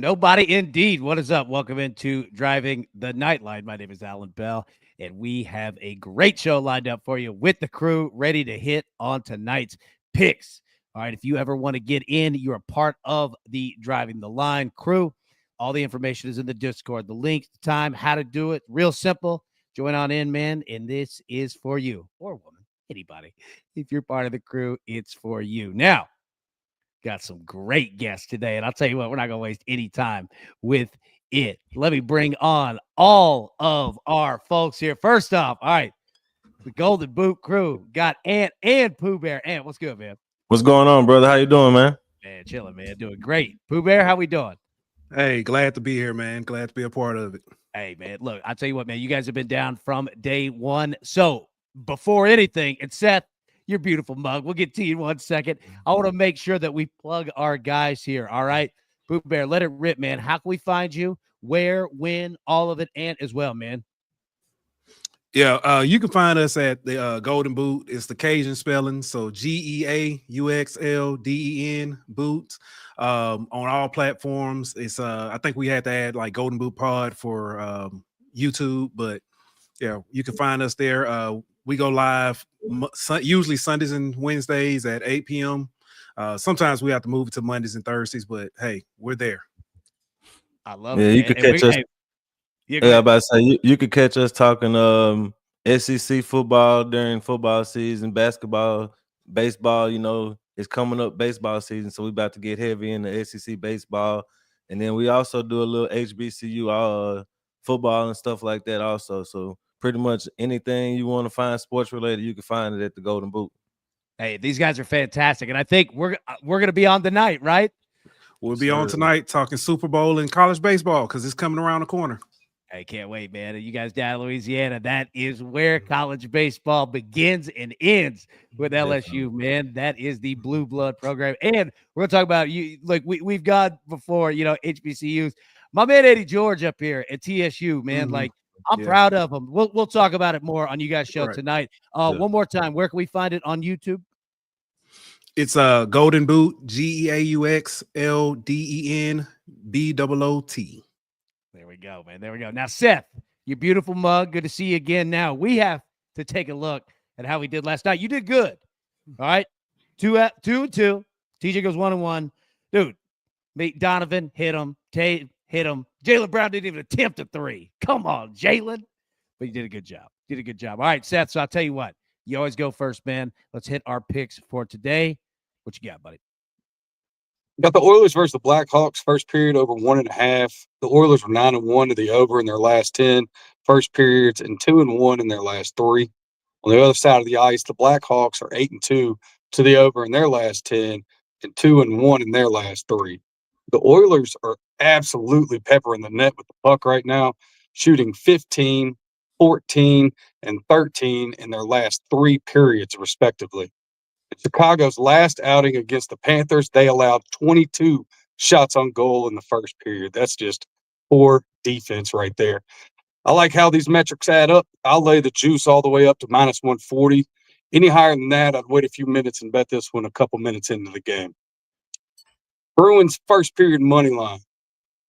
Nobody indeed. What is up? Welcome into Driving the Nightline. My name is Alan Bell, and we have a great show lined up for you with the crew ready to hit on tonight's picks. All right, if you ever want to get in, you're a part of the Driving the Line crew. All the information is in the Discord. The link, the time, how to do it. Real simple. Join on in, man, and this is for you or woman, anybody. If you're part of the crew, it's for you. Now, got some great guests today, and I'll tell you what, we're not going to waste any time with it. Let me bring on all of our folks here. First off, all right, the Golden Boot crew got Ant and Pooh Bear. Ant, what's good, man? What's going on, brother? How you doing, man? Man, chilling, man. Doing great. Pooh Bear, how we doing? Hey, glad to be here, man. Glad to be a part of it. Hey, man, look, I'll tell you what, man, you guys have been down from day one. So before anything, and Seth, your beautiful mug. We'll get to you in 1 second. I want to make sure that we plug our guys here. All right. Pooh Bear, let it rip, man. How can we find you? Where, when, all of it, and as well, man. Yeah, you can find us at the Golden Boot. It's the Cajun spelling. So GEAUXLDEN Boots. On all platforms. It's I think we had to add like Golden Boot Pod for YouTube, but yeah, you can find us there. We go live usually Sundays and Wednesdays at 8 p.m. Sometimes we have to move it to Mondays and Thursdays, but hey, we're there. I love it. Yeah, you could catch us. Yeah, I'm about to say you could catch us talking SEC football during football season, basketball, baseball. You know, it's coming up baseball season, so we about to get heavy in the SEC baseball, and then we also do a little HBCU football and stuff like that also. So pretty much anything you want to find sports related, you can find it at the Golden Boot. Hey, these guys are fantastic, and I think we're gonna be on tonight, right? We'll be on tonight talking Super Bowl and college baseball because it's coming around the corner. I can't wait, man. You guys down in Louisiana, that is where college baseball begins and ends with LSU, man. That is the blue blood program. And we're gonna talk about you like we've got before, you know, HBCUs. My man Eddie George up here at TSU, man. Mm-hmm. Like I'm proud of him. We'll talk about it more on you guys' show tonight. One more time, where can we find it on YouTube? It's Golden Boot, GEAUXLDENBOOT. There we go, man. There we go. Now, Seth, your beautiful mug. Good to see you again. Now we have to take a look at how we did last night. You did good. All right. 2-2. TJ goes 1-1. Dude, Donovan hit him. Tate hit him. Jaylen Brown didn't even attempt a three. Come on, Jaylen. But you did a good job. All right, Seth. So I'll tell you what. You always go first, man. Let's hit our picks for today. What you got, buddy? Got the Oilers versus the Blackhawks, first period over 1.5. The Oilers were 9-1 to the over in their last 10 first periods and 2-1 in their last 3. On the other side of the ice, the Blackhawks are 8-2 to the over in their last 10 and 2-1 in their last 3. The Oilers are absolutely peppering the net with the puck right now, shooting 15, 14, and 13 in their last 3 periods, respectively. In Chicago's last outing against the Panthers, they allowed 22 shots on goal in the first period. That's just poor defense right there. I like how these metrics add up. I'll lay the juice all the way up to minus 140. Any higher than that, I'd wait a few minutes and bet this one a couple minutes into the game. Bruins first period money line.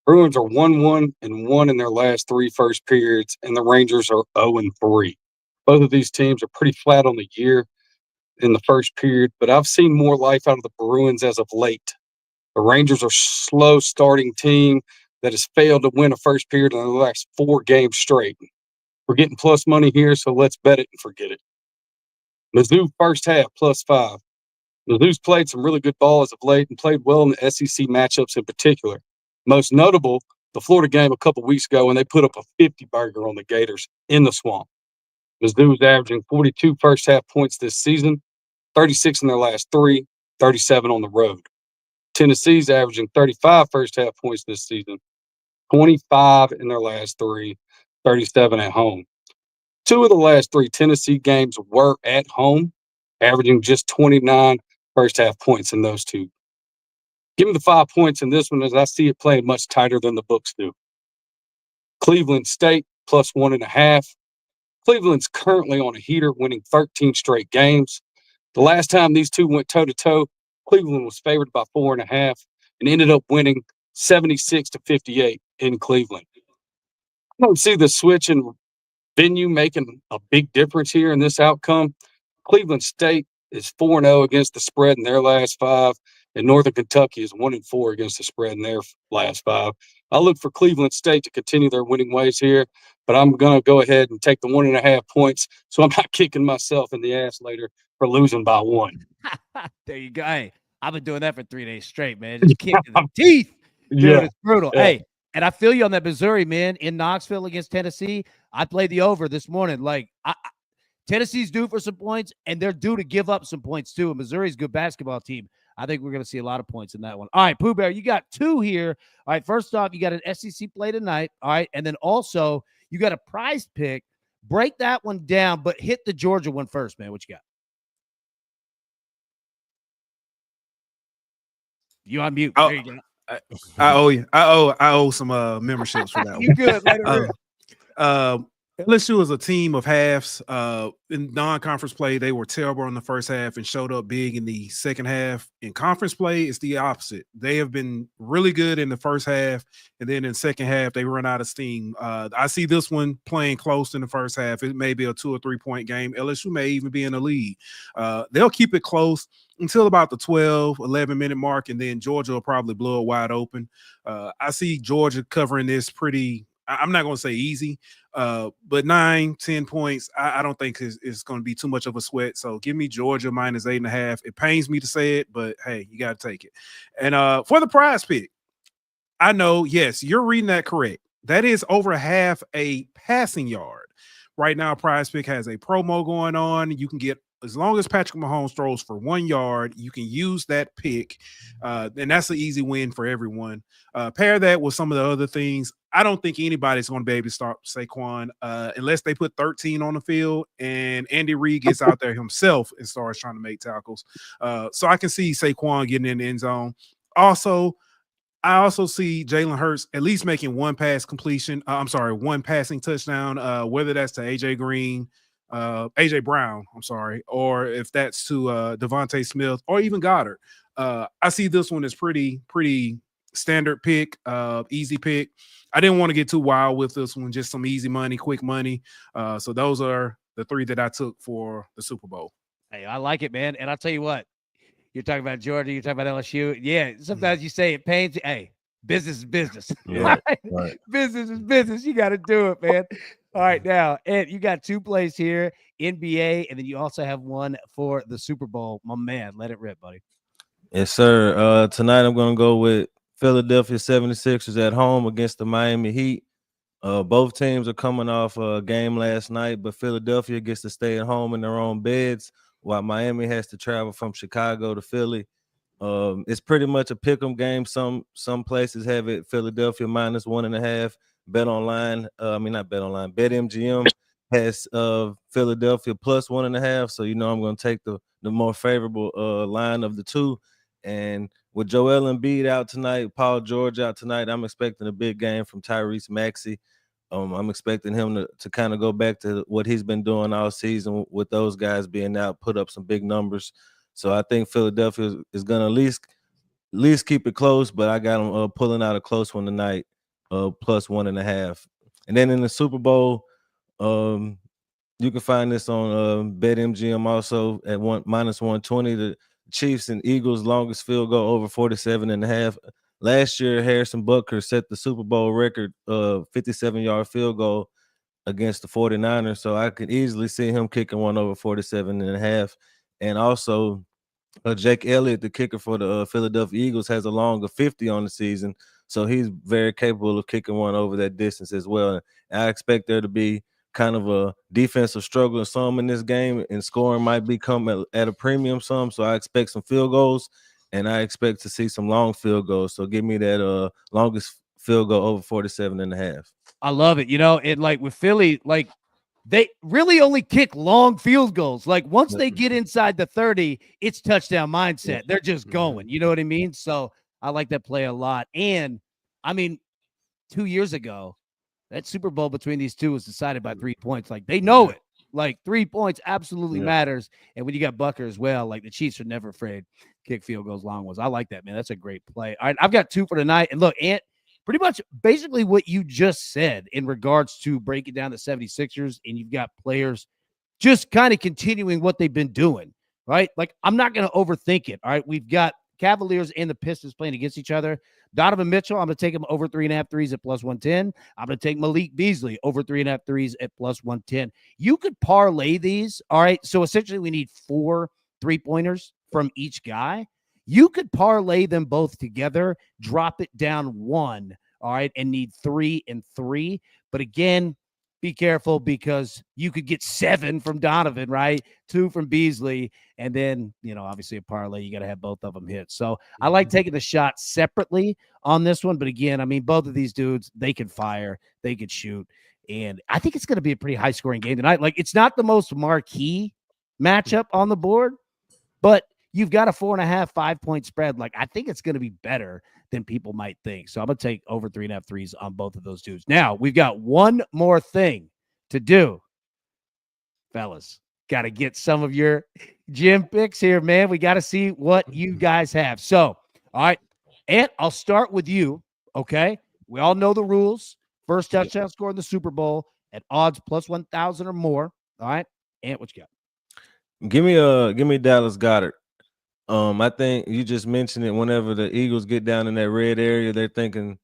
Bruins are 1-1 and 1 in their last 3 first periods, and the Rangers are 0-3. Both of these teams are pretty flat on the year in the first period, but I've seen more life out of the Bruins as of late. The Rangers are a slow starting team that has failed to win a first period in the last 4 games straight. We're getting plus money here, so let's bet it and forget it. Mizzou first half +5. Mizzou's played some really good ball as of late and played well in the SEC matchups in particular. Most notable, the Florida game a couple weeks ago when they put up a 50-burger on the Gators in the Swamp. Mizzou's averaging 42 first half points this season, 36 in their last 3, 37 on the road. Tennessee's averaging 35 first half points this season, 25 in their last 3, 37 at home. 2 of the last 3 Tennessee games were at home, averaging just 29 first half points in those 2. Give me the 5 points in this one as I see it playing much tighter than the books do. Cleveland State +1.5. Cleveland's currently on a heater, winning 13 straight games. The last time these two went toe-to-toe, Cleveland was favored by 4.5 and ended up winning 76-58 in Cleveland. I don't see the switch in venue making a big difference here in this outcome. Cleveland State is 4-0 against the spread in their last 5, and Northern Kentucky is 1-4 against the spread in their last 5. I look for Cleveland State to continue their winning ways here, but I'm going to go ahead and take the 1.5 points so I'm not kicking myself in the ass later for losing by 1. There you go. Hey, I've been doing that for 3 days straight, man. Just kick in the teeth. Dude, it's brutal. Yeah. Hey, and I feel you on that Missouri, man. In Knoxville against Tennessee, I played the over this morning. Like, Tennessee's due for some points, and they're due to give up some points, too. And Missouri's a good basketball team. I think we're going to see a lot of points in that one. All right, Pooh Bear, you got 2 here. All right, first off, you got an SEC play tonight. All right, and then also you got a prize pick. Break that one down, but hit the Georgia one first, man. What you got? You on mute. There you go. I owe you. I owe some memberships for that one. You good? Let it rip. LSU is a team of halves. In non-conference play, they were terrible in the first half and showed up big in the second half. In conference play, it's the opposite. They have been really good in the first half, and then in the second half, they run out of steam. I see this one playing close in the first half. It may be a 2 or 3 point game. LSU may even be in the lead. They'll keep it close until about the 12, 11-minute mark, and then Georgia will probably blow it wide open. I see Georgia covering this pretty – I'm not going to say easy, but 9, 10 points, I don't think it's going to be too much of a sweat. So give me Georgia minus 8.5. It pains me to say it, but hey, you got to take it. And for the prize pick, I know, yes, you're reading that correct. That is over half a passing yard. Right now, Prize Pick has a promo going on. You can get, as long as Patrick Mahomes throws for 1 yard, you can use that pick. And that's an easy win for everyone. Pair that with some of the other things. I don't think anybody's going to be able to stop Saquon unless they put 13 on the field and Andy Reid gets out there himself and starts trying to make tackles. So I can see Saquon getting in the end zone. Also, I also see Jalen Hurts at least making one passing touchdown, whether that's to AJ Brown, or if that's to Devontae Smith or even Goddard. I see this one as pretty standard pick, easy pick. I didn't want to get too wild with this one, just some easy money, quick money. So those are the 3 that I took for the Super Bowl. Hey, I like it, man. And I'll tell you what, you're talking about Georgia, you're talking about LSU. Yeah, sometimes you say it pains you. Hey, business is business. Yeah, right. Business is business. You got to do it, man. All right, now, Ed, you got 2 plays here, NBA, and then you also have one for the Super Bowl. My man, let it rip, buddy. Yes, sir. Tonight I'm going to go with Philadelphia 76ers at home against the Miami Heat. Both teams are coming off a game last night, but Philadelphia gets to stay at home in their own beds while Miami has to travel from Chicago to Philly. It's pretty much a pick'em game. Some places have it Philadelphia minus 1.5. BetMGM has Philadelphia plus 1.5. So I'm going to take the more favorable line of the two. And with Joel Embiid out tonight, Paul George out tonight, I'm expecting a big game from Tyrese Maxey. I'm expecting him to kind of go back to what he's been doing all season with those guys being out, put up some big numbers. So I think Philadelphia is going to at least keep it close, but I got them pulling out a close one tonight, plus 1.5. And then in the Super Bowl, you can find this on BetMGM also at minus 120. The Chiefs and Eagles longest field goal over 47.5. Last year, Harrison Butker set the Super Bowl record 57-yard field goal against the 49ers. So I could easily see him kicking one over 47.5. And also, Jake Elliott, the kicker for the Philadelphia Eagles, has a long of 50 on the season. So he's very capable of kicking one over that distance as well. And I expect there to be kind of a defensive struggle some in this game, and scoring might become at a premium some. So I expect some field goals, and I expect to see some long field goals. So give me that longest field goal over 47.5. I love it. And like with Philly, like they really only kick long field goals. Like once they get inside the 30, it's touchdown mindset. They're just going. You know what I mean? So I like that play a lot. And I mean, 2 years ago, that Super Bowl between these two was decided by 3 points. Like they know it. Like 3 points absolutely matters. And when you got Bucker as well, like the Chiefs are never afraid to kick field goals, long ones. I like that, man. That's a great play. All right, I've got 2 for tonight. And look, Ant, pretty much basically what you just said in regards to breaking down the 76ers, and you've got players just kind of continuing what they've been doing, right? Like, I'm not going to overthink it. All right, we've got Cavaliers and the Pistons playing against each other. Donovan Mitchell, I'm going to take him over 3.5 threes at plus 110. I'm going to take Malik Beasley over 3.5 threes at plus 110. You could parlay these. All right. So essentially we need 4 3-pointers from each guy. You could parlay them both together, drop it down 1. All right. And need 3 and 3. But again, be careful because you could get 7 from Donovan, right? 2 from Beasley. And then, obviously a parlay, you got to have both of them hit. So I like taking the shot separately on this one. But again, I mean, both of these dudes, they can fire, they can shoot. And I think it's going to be a pretty high scoring game tonight. Like, it's not the most marquee matchup on the board, but you've got a 4.5, 5-point spread. Like, I think it's going to be better than people might think. So I'm going to take over 3.5 threes on both of those dudes. Now, we've got one more thing to do. Fellas, got to get some of your gym picks here, man. We got to see what you guys have. So, all right, Ant, I'll start with you, okay? We all know the rules. First touchdown score in the Super Bowl at odds plus 1,000 or more. All right, Ant, what you got? Give me Dallas Goedert. I think you just mentioned it. Whenever the Eagles get down in that red area, they're thinking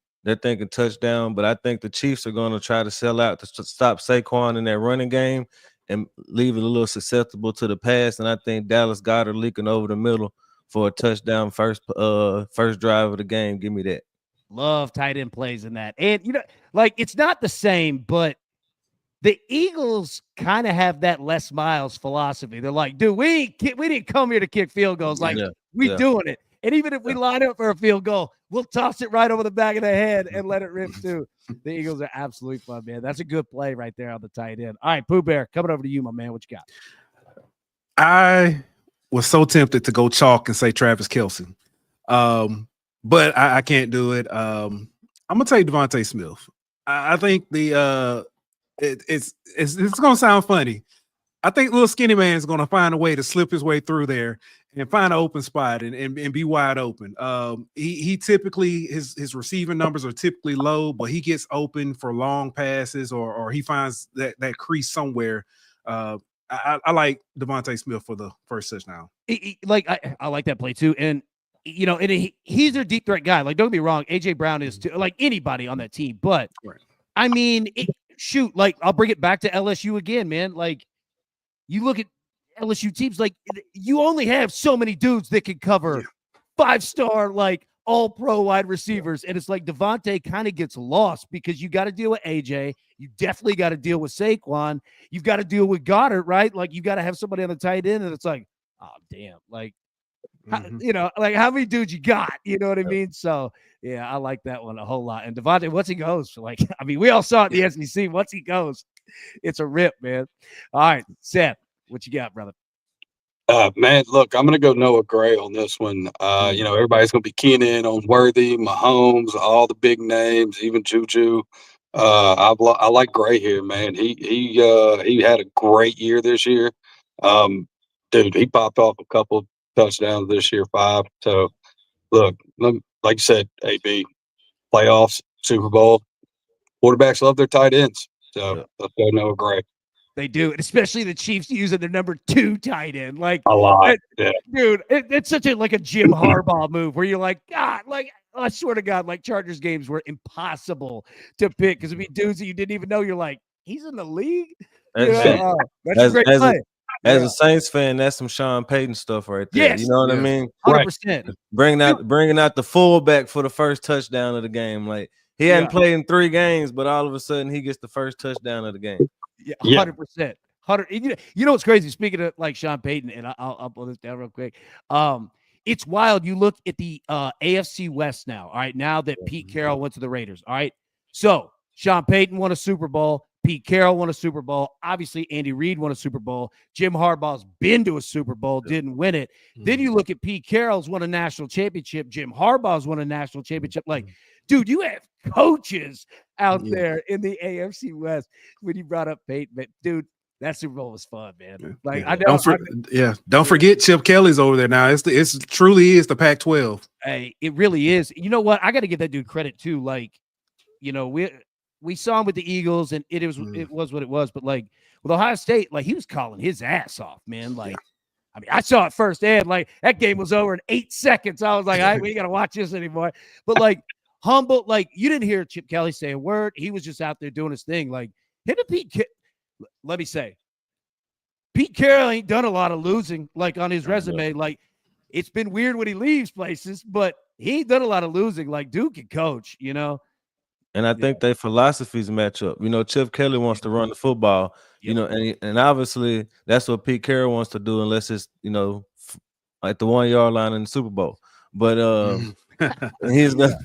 touchdown. But I think the Chiefs are going to try to sell out to stop Saquon in that running game and leave it a little susceptible to the pass. And I think Dallas Goedert leaking over the middle for a touchdown first drive of the game. Give me that. Love tight end plays in that. And it's not the same, but the Eagles kind of have that Les Miles philosophy. They're like, dude, we didn't come here to kick field goals. Like, we doing it. And even if we line up for a field goal, we'll toss it right over the back of the head and let it rip too. The Eagles are absolutely fun, man. That's a good play right there on the tight end. All right, Pooh Bear, coming over to you, my man. What you got? I was so tempted to go chalk and say Travis Kelce. But I can't do it. I'm going to take Devontae Smith. I think it's going to sound funny. I think little skinny man is going to find a way to slip his way through there and find an open spot and be wide open. He typically his receiving numbers are typically low, but he gets open for long passes or he finds that crease somewhere. I like Devontae Smith for the first touchdown. I like that play too, and he's their deep threat guy. Like, don't get me wrong, AJ Brown is too, like anybody on that team, but right. I mean, I'll bring it back to LSU again, man. Like, you look at LSU teams, like, you only have so many dudes that can cover 5-star, like, all-pro wide receivers. And it's like Devontae kind of gets lost because you got to deal with AJ. You definitely got to deal with Saquon. You've got to deal with Goddard, right? Like, you got to have somebody on the tight end, and it's like, oh, damn. Like, how many dudes you got? You know what I mean? So, yeah, I like that one a whole lot. And Devontae, once he goes, like, I mean, we all saw it in the SEC. Once he goes, it's a rip, man. All right, Seth, what you got, brother? Man, look, I'm going to go Noah Gray on this one. Everybody's going to be keying in on Worthy, Mahomes, all the big names, even Juju. I like Gray here, man. He had a great year this year. Dude, he popped off a couple touchdowns this year, 5. So, look, like you said, AB, playoffs, Super Bowl, quarterbacks love their tight ends. So, let's go Noah Gray. They do, and especially the Chiefs using their number 2 tight end. Like, a lot, dude. It's such a Jim Harbaugh move where you're like, God, like, I swear to God, like, Chargers games were impossible to pick because it'd be dudes that you didn't even know. You're like, he's in the league. That's a great play. As a Saints fan, that's some Sean Payton stuff right there. Yes, you know what I mean? 100%. Bringing out the fullback for the first touchdown of the game. Like, he hadn't played in 3 games, but all of a sudden he gets the first touchdown of the game. Yeah, 100%. 100. You know what's crazy? Speaking of like Sean Payton, and I'll pull this down real quick. It's wild. You look at the AFC West now. All right, now that Pete Carroll went to the Raiders. All right, so Sean Payton won a Super Bowl. Pete Carroll won a Super Bowl. Obviously, Andy Reid won a Super Bowl. Jim Harbaugh's been to a Super Bowl, didn't win it. Then you look at Pete Carroll's won a national championship. Jim Harbaugh's won a national championship. Like, dude, you have coaches out there in the AFC West when you brought up Peyton. But, dude, That Super Bowl was fun, man. Like Yeah. I know. Don't forget Chip Kelly's over there now. It's truly is the Pac-12. Hey, it really is. You know what? I got to give that dude credit too. Like, you know, we saw him with the Eagles, and it was what it was. But like with Ohio State, like he was calling his ass off, man. Like, I mean, I saw it firsthand. Like that game was over in 8 seconds. I was like, all right, we ain't gotta watch this anymore. But like humble, like you didn't hear Chip Kelly say a word. He was just out there doing his thing. Like him and Pete. Let me say, Pete Carroll ain't done a lot of losing. Like on his resume, like it's been weird when he leaves places, but he ain't done a lot of losing. Like Duke can coach, you know. And I think their philosophies match up. You know, Chip Kelly wants to run the football, you know, and obviously that's what Pete Carroll wants to do, unless it's, you know, at the 1 yard line in the Super Bowl. But he's gonna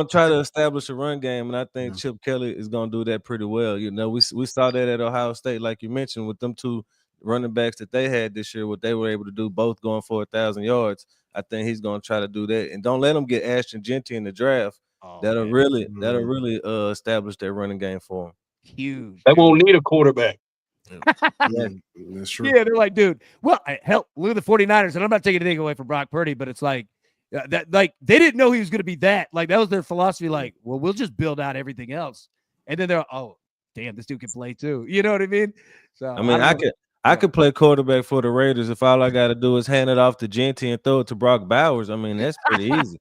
try to establish a run game, and I think Chip Kelly is gonna do that pretty well. You know, we saw that at Ohio State, like you mentioned, with them two running backs that they had this year, what they were able to do, both going for 1,000 yards. I think he's gonna try to do that, and don't let him get Ashton Genty in the draft. That'll really establish that running game for him. Huge. They won't need a quarterback. That's true. Yeah, they're like, dude, well, hell, look at the 49ers, and I'm not taking anything away from Brock Purdy, but it's like that, like they didn't know he was going to be that. Like that was their philosophy. Like, well, we'll just build out everything else, and then they're, oh, damn, this dude can play too. You know what I mean? So I mean, I could play quarterback for the Raiders if all I got to do is hand it off to Genty and throw it to Brock Bowers. I mean, that's pretty easy.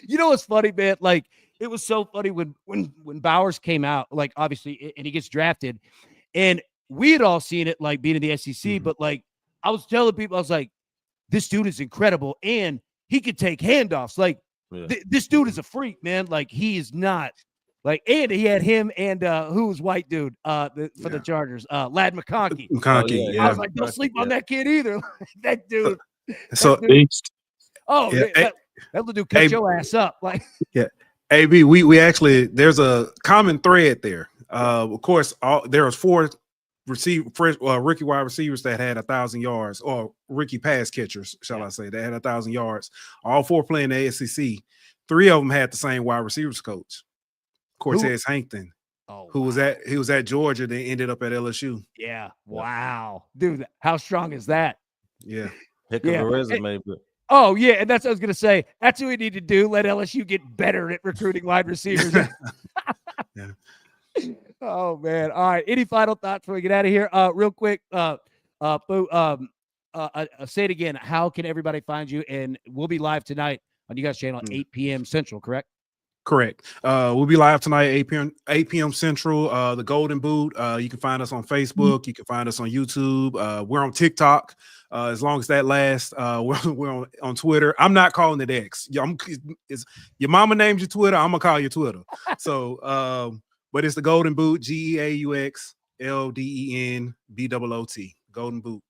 You know what's funny, man? Like it was so funny when Bowers came out, like obviously, and he gets drafted, and we had all seen it, like being in the SEC, but like I was telling people, I was like, this dude is incredible, and he could take handoffs. Like this dude is a freak, man. Like he is not. Like, and he had him and who was white dude for the Chargers, Lad McConkey. I was like, don't sleep on that kid either. That dude. So Beast. That little dude cut your ass up. Like, AB, we actually, there's a common thread there. Of course, there was 4 rookie wide receivers that had 1,000 yards, or rookie pass catchers, shall I say, that had 1,000 yards. All 4 playing the SEC. 3 of them had the same wide receivers coach, Cortez Hankton, who was at Georgia, then ended up at LSU. Yeah, wow, dude, how strong is that? Yeah, heck of a resume, but. Oh, yeah, and that's what I was going to say. That's what we need to do. Let LSU get better at recruiting wide receivers. Yeah. Oh, man. All right. Any final thoughts before we get out of here? Real quick, say it again. How can everybody find you? And we'll be live tonight on you guys' channel at 8 p.m. Central, correct? Correct. We'll be live tonight at 8 p.m. Central. The Golden Boot. You can find us on Facebook. You can find us on YouTube. We're on TikTok. As long as that lasts, we're on Twitter. I'm not calling it X. Your mama named you Twitter. I'm gonna call you Twitter. So, but it's the Golden Boot. GEAUXLDENBOOT. Golden Boot.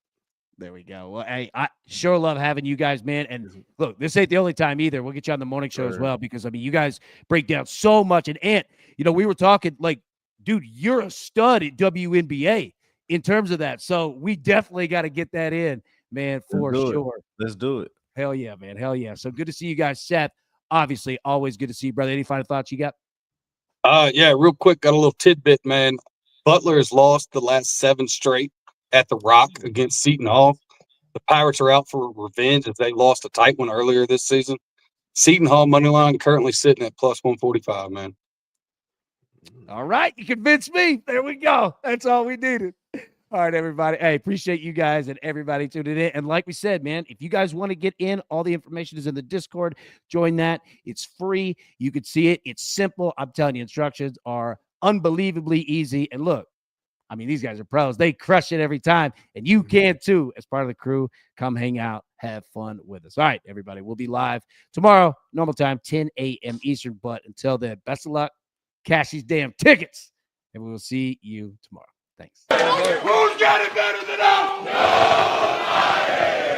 There we go. Well, hey, I sure love having you guys, man. And look, this ain't the only time either. We'll get you on the morning show as well, because I mean, you guys break down so much. And Ant, you know, we were talking like, dude, you're a stud at WNBA in terms of that. So we definitely got to get that in, man, for sure. Let's do it. Hell yeah, man. Hell yeah. So good to see you guys, Seth. Obviously, always good to see you, brother. Any final thoughts you got? Yeah, real quick, got a little tidbit, man. Butler has lost the last 7 straight at the Rock against Seton Hall. The Pirates are out for revenge as they lost a tight one earlier this season. Seton Hall money line currently sitting at plus 145, man. All right, you convinced me. There we go. That's all we needed. All right, everybody. Hey, appreciate you guys and everybody tuning in. And like we said, man, if you guys want to get in, all the information is in the Discord. Join that. It's free. You can see it. It's simple. I'm telling you, instructions are unbelievably easy. And look, I mean, these guys are pros. They crush it every time. And you can too, as part of the crew. Come hang out. Have fun with us. All right, everybody. We'll be live tomorrow, normal time, 10 a.m. Eastern. But until then, best of luck. Cash these damn tickets. And we will see you tomorrow. Thanks. Who's got it better than us? Nobody.